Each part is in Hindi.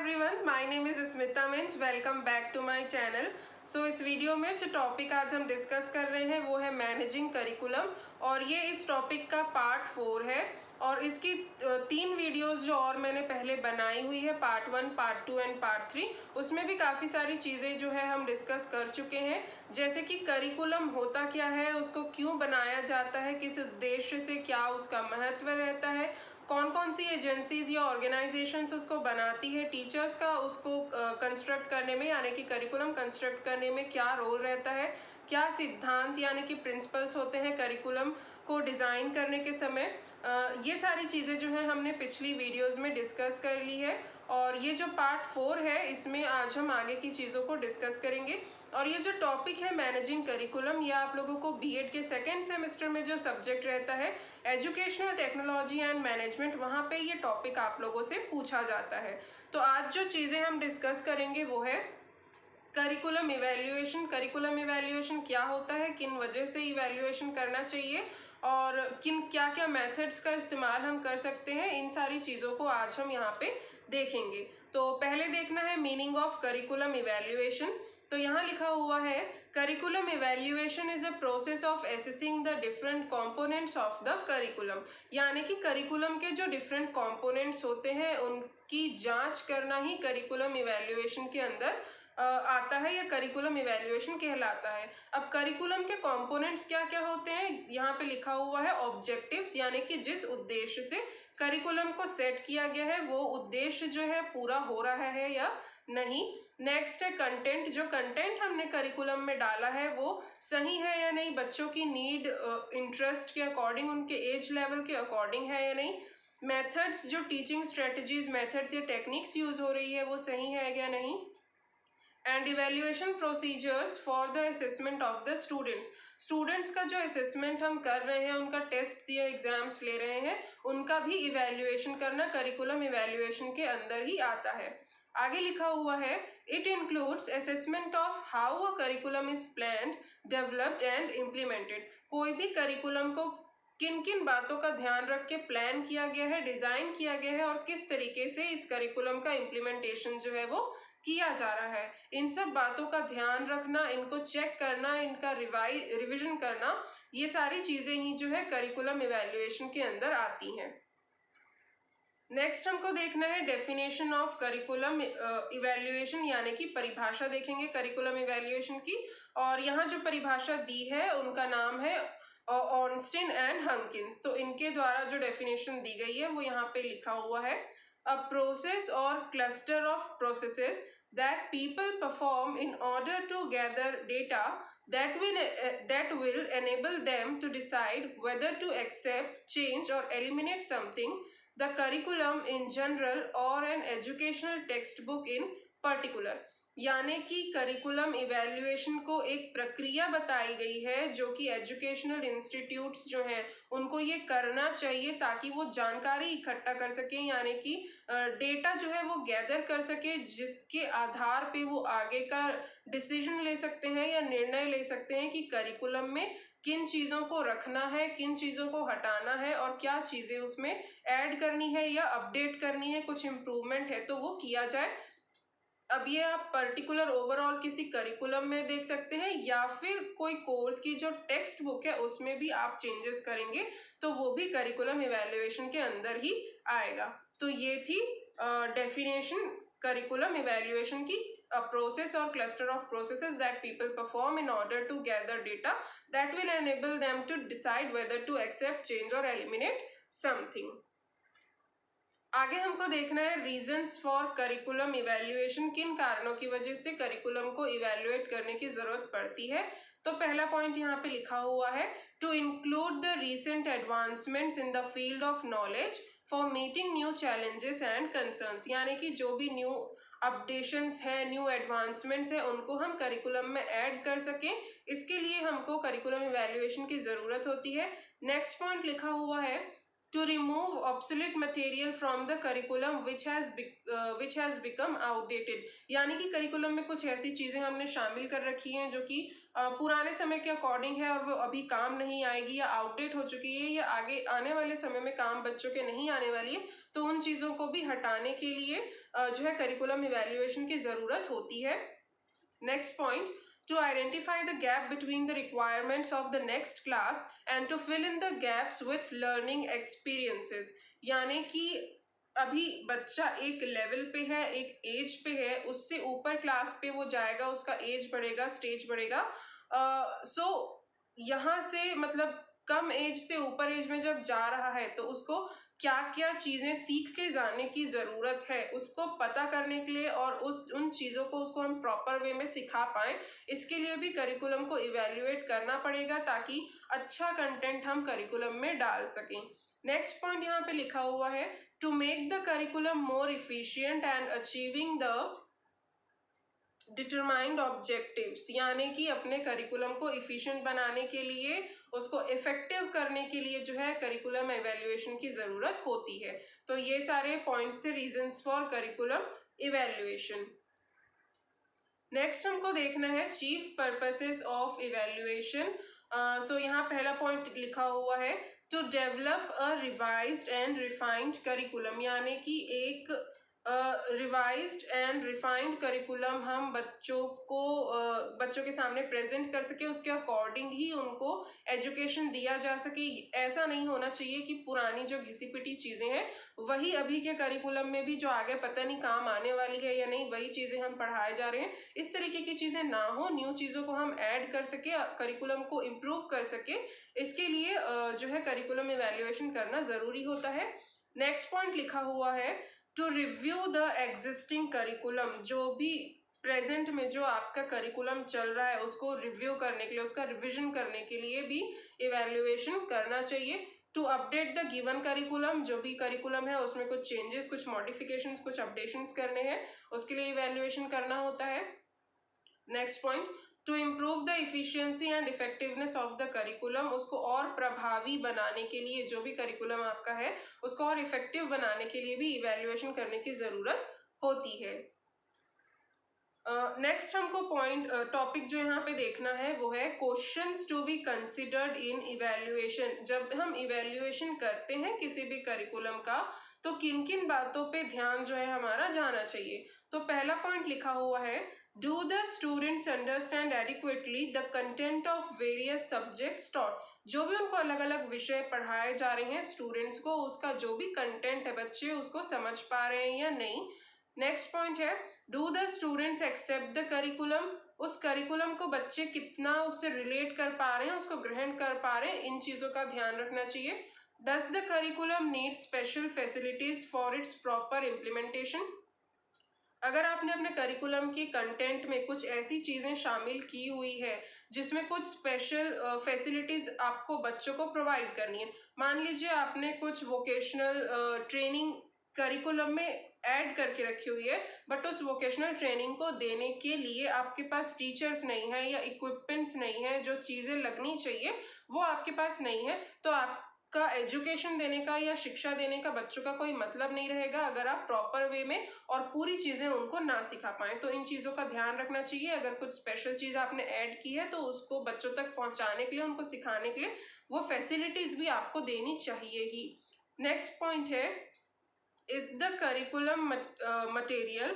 Everyone, my name is Smita Minj. Welcome back to my channel. इस वीडियो में जो टॉपिक आज हम डिस्कस कर रहे हैं वो है मैनेजिंग करिकुलम, और ये इस टॉपिक का पार्ट 4 है। और इसकी 3 वीडियोस जो और मैंने पहले बनाई हुई है, पार्ट 1, पार्ट 2 एंड पार्ट 3, उसमें भी काफ़ी सारी चीज़ें जो है हम डिस्कस कर चुके हैं। जैसे कि करिकुलम होता क्या है, उसको क्यों बनाया जाता है, किस उद्देश्य से, क्या उसका महत्व रहता है, कौन कौन सी एजेंसीज या ऑर्गेनाइजेशंस उसको बनाती है, टीचर्स का उसको कंस्ट्रक्ट करने में यानी कि करिकुलम कंस्ट्रक्ट करने में क्या रोल रहता है, क्या सिद्धांत यानी कि प्रिंसिपल्स होते हैं करिकुलम को डिज़ाइन करने के समय। ये सारी चीज़ें जो है हमने पिछली वीडियोस में डिस्कस कर ली है, और ये जो पार्ट 4 है इसमें आज हम आगे की चीज़ों को डिस्कस करेंगे। और ये जो टॉपिक है मैनेजिंग करिकुलम, ये आप लोगों को बीएड के सेकेंड सेमेस्टर में जो सब्जेक्ट रहता है एजुकेशनल टेक्नोलॉजी एंड मैनेजमेंट, वहाँ पे ये टॉपिक आप लोगों से पूछा जाता है। तो आज जो चीज़ें हम डिस्कस करेंगे वो है करिकुलम इवैल्यूएशन। करिकुलम इवैल्यूएशन क्या होता है, किन वजह से इवैल्यूएशन करना चाहिए, और किन क्या क्या मेथड्स का इस्तेमाल हम कर सकते हैं, इन सारी चीज़ों को आज हम यहाँ पे देखेंगे। तो पहले देखना है मीनिंग ऑफ करिकुलम इवैल्यूएशन। तो यहाँ लिखा हुआ है curriculum evaluation is a process of assessing the different components of the curriculum. यानी कि करिकुलम के जो डिफरेंट कंपोनेंट्स होते हैं उनकी जांच करना ही करिकुलम इवैल्यूएशन के अंदर आता है, या करिकुलम इवैल्यूएशन कहलाता है। अब करिकुलम के कंपोनेंट्स क्या क्या होते हैं, यहाँ पे लिखा हुआ है ऑब्जेक्टिव्स, यानी कि जिस उद्देश्य से करिकुलम को सेट किया गया है वो उद्देश्य जो है पूरा हो रहा है या नहीं। नेक्स्ट है कंटेंट, जो कंटेंट हमने करिकुलम में डाला है वो सही है या नहीं, बच्चों की नीड इंटरेस्ट के अकॉर्डिंग, उनके एज लेवल के अकॉर्डिंग है या नहीं। मेथड्स, जो टीचिंग स्ट्रेटजीज, मेथड्स या टेक्निक्स यूज हो रही है वो सही है या नहीं। And evaluation procedures for the assessment of the students. Students का जो असेसमेंट हम कर रहे हैं, उनका टेस्ट या एग्जाम्स ले रहे हैं, उनका भी इवेल्युएशन करना करिकुलम इवेल्युएशन के अंदर ही आता है। आगे लिखा हुआ है it includes assessment of how a curriculum is planned, developed and implemented. कोई भी करिकुलम को किन किन बातों का ध्यान रख के प्लान किया गया है, डिज़ाइन किया गया है, और किस तरीके से इस करिकुलम का इम्प्लीमेंटेशन जो है वो किया जा रहा है, इन सब बातों का ध्यान रखना, इनको चेक करना, इनका रिविजन करना, ये सारी चीज़ें ही जो है करिकुलम इवैल्यूएशन के अंदर आती हैं। नेक्स्ट हमको देखना है डेफिनेशन ऑफ करिकुलम इवैल्यूएशन, यानी कि परिभाषा देखेंगे करिकुलम इवैल्यूएशन की। और यहाँ जो परिभाषा दी है उनका नाम है ऑर्नस्टीन एंड हंकिंस। तो इनके द्वारा जो डेफिनेशन दी गई है वो यहाँ पे लिखा हुआ है अ प्रोसेस और cluster of processes that people perform in order to gather data that will enable them to decide whether to accept, change or eliminate something, the curriculum in general or an educational textbook in particular। यानी कि करिकुलम इवैल्यूएशन को एक प्रक्रिया बताई गई है जो कि एजुकेशनल इंस्टीट्यूट्स जो हैं उनको ये करना चाहिए ताकि वो जानकारी इकट्ठा कर सकें, यानी कि डेटा जो है वो गैदर कर सके, जिसके आधार पे वो आगे का डिसीजन ले सकते हैं या निर्णय ले सकते हैं कि करिकुलम में किन चीज़ों को रखना है, किन चीज़ों को हटाना है, और क्या चीज़ें उसमें ऐड करनी है या अपडेट करनी है, कुछ इम्प्रूवमेंट है तो वो किया जाए। अब ये आप पर्टिकुलर ओवरऑल किसी करिकुलम में देख सकते हैं, या फिर कोई कोर्स की जो टेक्स्ट बुक है उसमें भी आप चेंजेस करेंगे तो वो भी करिकुलम इवैल्यूएशन के अंदर ही आएगा। तो ये थी डेफिनेशन करिकुलम इवैल्यूएशन की, a process or cluster of processes that people perform in order to gather data that will enable them to decide whether to accept, change or eliminate something। आगे हमको देखना है रीजंस फॉर करिकुलम इवैल्यूएशन, किन कारणों की वजह से करिकुलम को इवैल्यूएट करने की जरूरत पड़ती है। तो पहला पॉइंट यहाँ पे लिखा हुआ है to include the recent advancements in the field of knowledge for meeting new challenges and concerns. यानी कि जो भी न्यू अपडेशंस है, न्यू एडवांसमेंट्स है, उनको हम करिकुलम में ऐड कर सकें, इसके लिए हमको करिकुलम इवैल्यूएशन की ज़रूरत होती है। नेक्स्ट पॉइंट लिखा हुआ है to remove obsolete material from the curriculum which has become outdated। यानी कि करिकुलम में कुछ ऐसी चीज़ें हमने शामिल कर रखी हैं जो कि पुराने समय के अकॉर्डिंग है और वो अभी काम नहीं आएगी या आउटडेट हो चुकी है या आगे आने वाले समय में काम बच्चों के नहीं आने वाली है, तो उन चीज़ों को भी हटाने के लिए जो है करिकुलम इवैल्यूएशन की ज़रूरत होती है। Next point, to identify the gap between the requirements of the next class and to fill in the gaps with learning experiences। यानी कि अभी बच्चा एक लेवल पे है, एक एज पे है, उससे ऊपर क्लास पे वो जाएगा, उसका एज बढ़ेगा, स्टेज बढ़ेगा। सो यहाँ से मतलब कम एज से ऊपर एज में जब जा रहा है तो उसको क्या क्या चीज़ें सीख के जाने की ज़रूरत है, उसको पता करने के लिए और उन चीज़ों को उसको हम प्रॉपर वे में सिखा पाएँ, इसके लिए भी करिकुलम को इवैल्यूएट करना पड़ेगा ताकि अच्छा कंटेंट हम करिकुलम में डाल सकें। नेक्स्ट पॉइंट यहाँ पे लिखा हुआ है, to make the curriculum more efficient and achieving the determined objectives. यानी कि अपने करिकुलम को इफिशिएंट बनाने के लिए, उसको इफेक्टिव करने के लिए जो है करिकुलम एवेल्युएशन की ज़रूरत होती है। तो ये सारे पॉइंट्स थे reasons for curriculum evaluation. Next हमको देखना है chief purposes of evaluation. So यहाँ पहला पॉइंट लिखा हुआ है, to develop a revised and refined curriculum. यानी कि एक रिवाइज्ड एंड रिफाइंड करिकुलम हम बच्चों के सामने प्रेजेंट कर सके, उसके अकॉर्डिंग ही उनको एजुकेशन दिया जा सके। ऐसा नहीं होना चाहिए कि पुरानी जो घिसी पिटी चीज़ें हैं वही अभी के करिकुलम में भी जो आगे पता नहीं काम आने वाली है या नहीं, वही चीज़ें हम पढ़ाए जा रहे हैं। इस तरीके की चीज़ें ना हो, न्यू चीज़ों को हम ऐड कर सके, करिकुलम को इम्प्रूव कर सके, इसके लिए जो है करिकुलम इवैल्यूएशन करना ज़रूरी होता है। नेक्स्ट पॉइंट लिखा हुआ है, to review the existing curriculum. जो भी प्रेजेंट में जो आपका करिकुलम चल रहा है उसको रिव्यू करने के लिए, उसका रिविजन करने के लिए भी इवैल्यूएशन करना चाहिए। To update the given curriculum, जो भी करिकुलम है उसमें कुछ चेंजेस, कुछ मॉडिफिकेशंस, कुछ अपडेशंस करने हैं, उसके लिए इवैल्यूएशन करना होता है। Next point, to improve the efficiency and effectiveness of the curriculum. उसको और प्रभावी बनाने के लिए, जो भी करिकुलम आपका है उसको और इफेक्टिव बनाने के लिए भी इवैल्यूएशन करने की ज़रूरत होती है। नेक्स्ट हमको टॉपिक जो यहाँ पे देखना है वो है questions to be considered in evaluation. जब हम इवैल्यूएशन करते हैं किसी भी करिकुलम का तो किन किन बातों पे ध्यान जो है हमारा जाना चाहिए। तो पहला पॉइंट लिखा हुआ है, do the students understand adequately the content of various subjects taught. जो भी उनको अलग अलग विषय पढ़ाए जा रहे हैं स्टूडेंट्स को, उसका जो भी कंटेंट है बच्चे उसको समझ पा रहे हैं या नहीं। नेक्स्ट पॉइंट है, do the students accept the curriculum. उस करिकुलम को बच्चे कितना उससे रिलेट कर पा रहे हैं, उसको ग्रहण कर पा रहे हैं, इन चीज़ों का ध्यान रखना चाहिए। Does the curriculum need special facilities for its proper implementation. अगर आपने अपने करिकुलम की कंटेंट में कुछ ऐसी चीज़ें शामिल की हुई है जिसमें कुछ स्पेशल फैसिलिटीज़ आपको बच्चों को प्रोवाइड करनी है, मान लीजिए आपने कुछ वोकेशनल ट्रेनिंग करिकुलम में ऐड करके रखी हुई है, बट उस वोकेशनल ट्रेनिंग को देने के लिए आपके पास टीचर्स नहीं है या इक्विपमेंट्स नहीं है, जो चीज़ें लगनी चाहिए वो आपके पास नहीं है, तो आपका एजुकेशन देने का या शिक्षा देने का बच्चों का कोई मतलब नहीं रहेगा अगर आप प्रॉपर वे में और पूरी चीज़ें उनको ना सिखा पाएँ। तो इन चीज़ों का ध्यान रखना चाहिए। अगर कुछ स्पेशल चीज़ आपने ऐड की है तो उसको बच्चों तक पहुँचाने के लिए, उनको सिखाने के लिए वो फैसिलिटीज़ भी आपको देनी चाहिए ही। नेक्स्ट पॉइंट है, is the curriculum material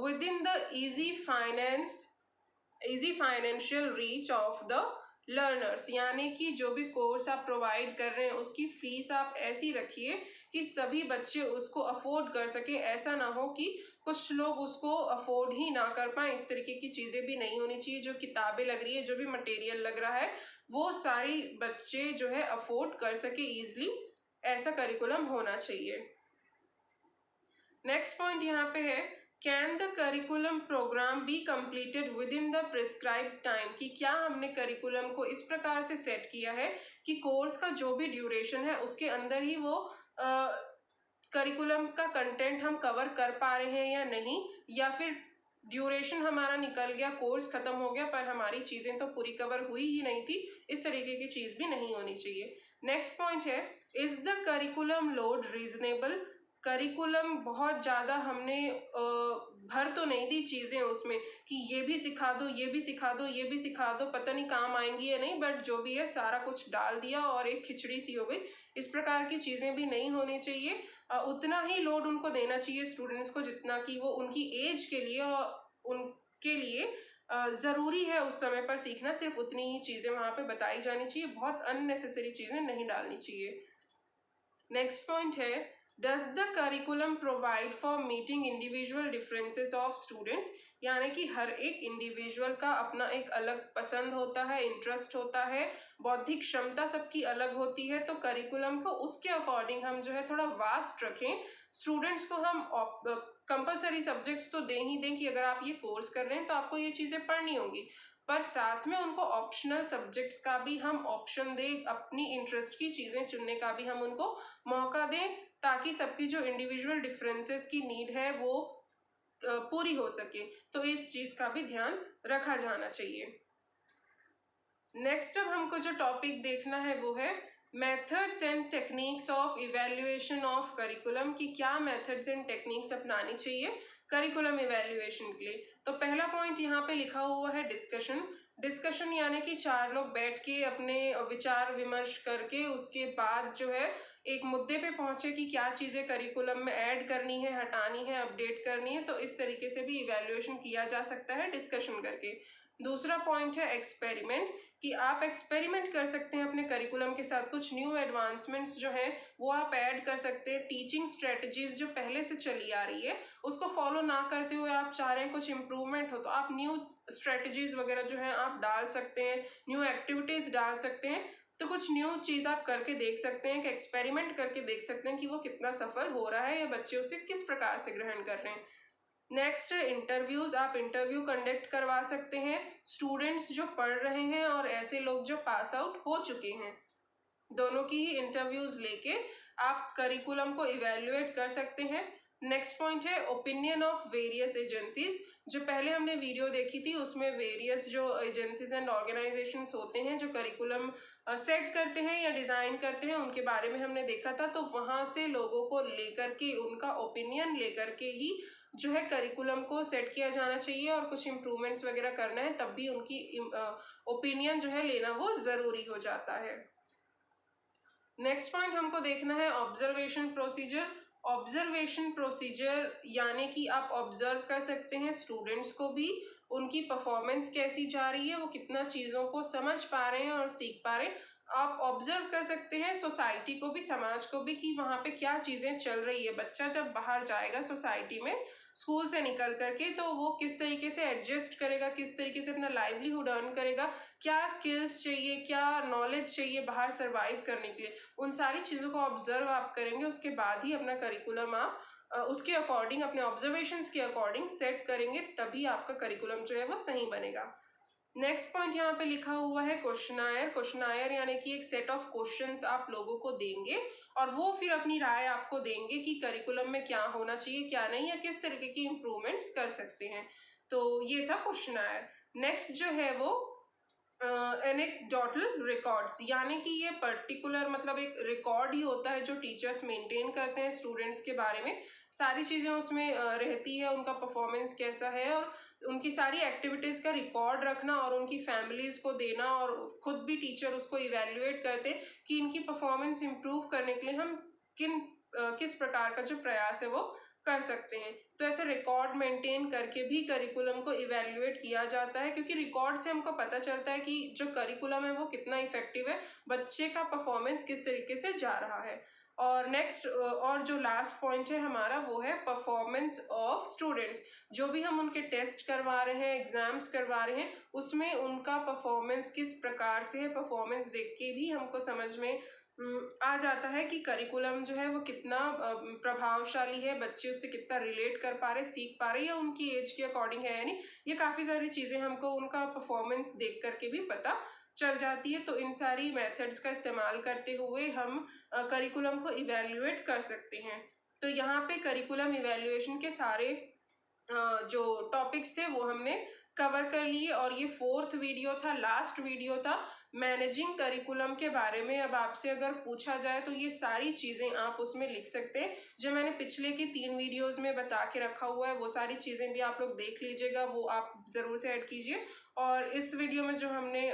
within the easy financial reach of the learners। यानी कि जो भी कोर्स आप प्रोवाइड कर रहे हैं उसकी फीस आप ऐसी रखिए कि सभी बच्चे उसको अफोर्ड कर सके। ऐसा ना हो कि कुछ लोग उसको अफोर्ड ही ना कर पाएँ, इस तरीके की चीज़ें भी नहीं होनी चाहिए। जो किताबें लग रही है, जो भी मटेरियल लग रहा है वो सारी बच्चे जो है अफोर्ड कर सके ईजिली, ऐसा करिकुलम होना चाहिए। नेक्स्ट पॉइंट यहाँ पे है, can the curriculum program be completed within the prescribed time. कि क्या हमने करिकुलम को इस प्रकार से सेट किया है कि कोर्स का जो भी ड्यूरेशन है उसके अंदर ही वो करिकुलम का कंटेंट हम कवर कर पा रहे हैं या नहीं, या फिर ड्यूरेशन हमारा निकल गया, कोर्स खत्म हो गया पर हमारी चीज़ें तो पूरी कवर हुई ही नहीं थी, इस तरीके की चीज़ भी नहीं होनी चाहिए। नेक्स्ट पॉइंट है, is the curriculum load reasonable. Curriculum बहुत ज़्यादा हमने भर तो नहीं दी चीज़ें उसमें कि ये भी सिखा दो, ये भी सिखा दो, ये भी सिखा दो, पता नहीं काम आएंगी या नहीं, बट जो भी है सारा कुछ डाल दिया और एक खिचड़ी सी हो गई। इस प्रकार की चीज़ें भी नहीं होनी चाहिए। उतना ही लोड उनको देना चाहिए स्टूडेंट्स को जितना कि वो उनकी एज के लिए और उनके लिए ज़रूरी है उस समय पर सीखना। सिर्फ उतनी ही चीज़ें वहाँ पे बताई जानी चाहिए, बहुत अननेसेसरी चीज़ें नहीं डालनी चाहिए। नेक्स्ट पॉइंट है, does the curriculum provide for meeting individual differences of students, यानी कि हर एक इंडिविजुअल का अपना एक अलग पसंद होता है, इंटरेस्ट होता है, बौद्धिक क्षमता सबकी अलग होती है। तो करिकुलम को उसके अकॉर्डिंग हम जो है थोड़ा वास्ट रखें। स्टूडेंट्स को हम कंपलसरी सब्जेक्ट्स तो दें ही दें कि अगर आप ये कोर्स कर रहे हैं तो आपको ये चीज़ें पढ़नी होंगी, पर साथ में उनको ऑप्शनल सब्जेक्ट्स का भी हम ऑप्शन दें, अपनी इंटरेस्ट की चीज़ें चुनने का भी हम उनको मौका दें, ताकि सबकी जो इंडिविजुअल डिफरेंसेस की नीड है वो पूरी हो सके। तो इस चीज़ का भी ध्यान रखा जाना चाहिए। नेक्स्ट अब हमको जो टॉपिक देखना है वो है methods and techniques of evaluation of curriculum, कि क्या मेथड्स एंड टेक्निक्स अपनानी चाहिए करिकुलम इवैल्यूएशन के लिए। तो पहला पॉइंट यहाँ पे लिखा हुआ है डिस्कशन। डिस्कशन यानी कि चार लोग बैठ के अपने विचार विमर्श करके उसके बाद जो है एक मुद्दे पे पहुंचे कि क्या चीज़ें करिकुलम में ऐड करनी है, हटानी है, अपडेट करनी है। तो इस तरीके से भी इवैल्यूएशन किया जा सकता है डिस्कशन करके। दूसरा पॉइंट है एक्सपेरिमेंट, कि आप एक्सपेरिमेंट कर सकते हैं अपने करिकुलम के साथ, कुछ न्यू एडवांसमेंट्स जो है वो आप ऐड कर सकते हैं। टीचिंग स्ट्रेटजीज जो पहले से चली आ रही है उसको फॉलो ना करते हुए आप चाह रहे हैं कुछ इम्प्रूवमेंट हो, तो आप न्यू स्ट्रेटजीज वगैरह जो है आप डाल सकते हैं, न्यू एक्टिविटीज डाल सकते हैं। तो कुछ न्यू चीज़ आप करके देख सकते हैं, कि एक्सपेरिमेंट करके देख सकते हैं कि वो कितना सफल हो रहा है या बच्चे उसे किस प्रकार से ग्रहण कर रहे हैं। नेक्स्ट है इंटरव्यूज। आप इंटरव्यू कंडक्ट करवा सकते हैं स्टूडेंट्स जो पढ़ रहे हैं और ऐसे लोग जो पास आउट हो चुके हैं, दोनों की ही इंटरव्यूज लेके आप करिकुलम को इवैल्यूएट कर सकते हैं। नेक्स्ट पॉइंट है ओपिनियन ऑफ वेरियस एजेंसीज। जो पहले हमने वीडियो देखी थी उसमें वेरियस जो एजेंसीज एंड ऑर्गेनाइजेशंस होते हैं जो करिकुलम सेट करते हैं या डिज़ाइन करते हैं, उनके बारे में हमने देखा था। तो वहाँ से लोगों को लेकर के उनका ओपिनियन लेकर के ही जो है करिकुलम को सेट किया जाना चाहिए, और कुछ इम्प्रूवमेंट्स वगैरह करना है तब भी उनकी ओपिनियन जो है लेना वो ज़रूरी हो जाता है। नेक्स्ट पॉइंट हमको देखना है ऑब्जर्वेशन प्रोसीजर। ऑब्जर्वेशन प्रोसीजर यानी कि आप ऑब्जर्व कर सकते हैं स्टूडेंट्स को भी, उनकी परफॉर्मेंस कैसी जा रही है, वो कितना चीज़ों को समझ पा रहे हैं और सीख पा रहे हैं। आप ऑब्जर्व कर सकते हैं सोसाइटी को भी, समाज को भी, कि वहाँ पे क्या चीज़ें चल रही है। बच्चा जब बाहर जाएगा सोसाइटी में स्कूल से निकल करके, तो वो किस तरीके से एडजस्ट करेगा, किस तरीके से अपना लाइवलीहुड अर्न करेगा, क्या स्किल्स चाहिए, क्या नॉलेज चाहिए बाहर सर्वाइव करने के लिए, उन सारी चीज़ों को ऑब्जर्व आप करेंगे। उसके बाद ही अपना करिकुलम आप उसके अकॉर्डिंग, अपने ऑब्जर्वेशंस के अकॉर्डिंग सेट करेंगे, तभी आपका करिकुलम जो है वो सही बनेगा। नेक्स्ट पॉइंट यहाँ पे लिखा हुआ है क्वेश्चनायर। क्वेश्चनायर यानी कि एक सेट ऑफ क्वेश्चंस आप लोगों को देंगे और वो फिर अपनी राय आपको देंगे कि करिकुलम में क्या होना चाहिए, क्या नहीं, या किस तरीके की इम्प्रूवमेंट्स कर सकते हैं। तो ये था क्वेश्चनायर। नेक्स्ट जो है वो एनेक्डोटल रिकॉर्ड्स, यानी कि ये पर्टिकुलर मतलब एक रिकॉर्ड ही होता है जो टीचर्स मेंटेन करते हैं स्टूडेंट्स के बारे में। सारी चीज़ें उसमें रहती है, उनका परफॉर्मेंस कैसा है और उनकी सारी एक्टिविटीज़ का रिकॉर्ड रखना और उनकी फैमिलीज़ को देना, और खुद भी टीचर उसको इवैल्यूएट करते कि इनकी परफॉर्मेंस इम्प्रूव करने के लिए हम किस प्रकार का जो प्रयास है वो कर सकते हैं। तो ऐसे रिकॉर्ड मेंटेन करके भी करिकुलम को इवैल्यूएट किया जाता है, क्योंकि रिकॉर्ड से हमको पता चलता है कि जो करिकुलम है वो कितना इफेक्टिव है, बच्चे का परफॉर्मेंस किस तरीके से जा रहा है। और नेक्स्ट और जो लास्ट पॉइंट है हमारा वो है परफॉर्मेंस ऑफ स्टूडेंट्स। जो भी हम उनके टेस्ट करवा रहे हैं, एग्जाम्स करवा रहे हैं, उसमें उनका परफॉर्मेंस किस प्रकार से है, परफॉर्मेंस देख के भी हमको समझ में आ जाता है कि करिकुलम जो है वो कितना प्रभावशाली है, बच्चे उससे कितना रिलेट कर पा रहे, सीख पा रहे, या उनकी एज के अकॉर्डिंग है या नहीं। ये काफ़ी सारी चीज़ें हमको उनका परफॉर्मेंस देख करके भी पता चल जाती है। तो इन सारी मेथड्स का इस्तेमाल करते हुए हम करिकुलम को इवैल्यूएट कर सकते हैं। तो यहाँ पे करिकुलम इवैल्यूएशन के सारे जो टॉपिक्स थे वो हमने कवर कर लिए, और ये 4th वीडियो था, लास्ट वीडियो था मैनेजिंग करिकुलम के बारे में। अब आपसे अगर पूछा जाए तो ये सारी चीज़ें आप उसमें लिख सकते हैं जो मैंने पिछले की 3 वीडियोस में बता के रखा हुआ है। वो सारी चीज़ें भी आप लोग देख लीजिएगा, वो आप ज़रूर से ऐड कीजिए। और इस वीडियो में जो हमने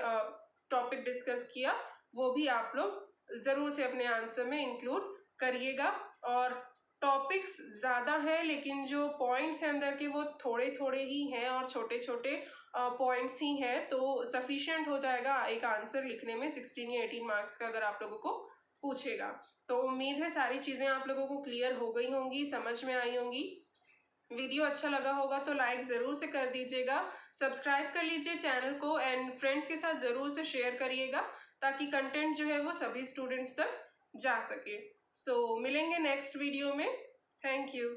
टॉपिक डिस्कस किया वो भी आप लोग ज़रूर से अपने आंसर में इंक्लूड करिएगा। और टॉपिक्स ज़्यादा हैं लेकिन जो पॉइंट्स हैं अंदर के वो थोड़े थोड़े ही हैं और छोटे छोटे पॉइंट्स ही हैं, तो सफिशिएंट हो जाएगा एक आंसर लिखने में 16 या 18 मार्क्स का अगर आप लोगों को पूछेगा। तो उम्मीद है सारी चीज़ें आप लोगों को क्लियर हो गई होंगी, समझ में आई होंगी। वीडियो अच्छा लगा होगा तो लाइक ज़रूर से कर दीजिएगा, सब्सक्राइब कर लीजिए चैनल को एंड फ्रेंड्स के साथ ज़रूर से शेयर करिएगा ताकि कंटेंट जो है वो सभी स्टूडेंट्स तक जा सके। सो मिलेंगे नेक्स्ट वीडियो में। Thank you.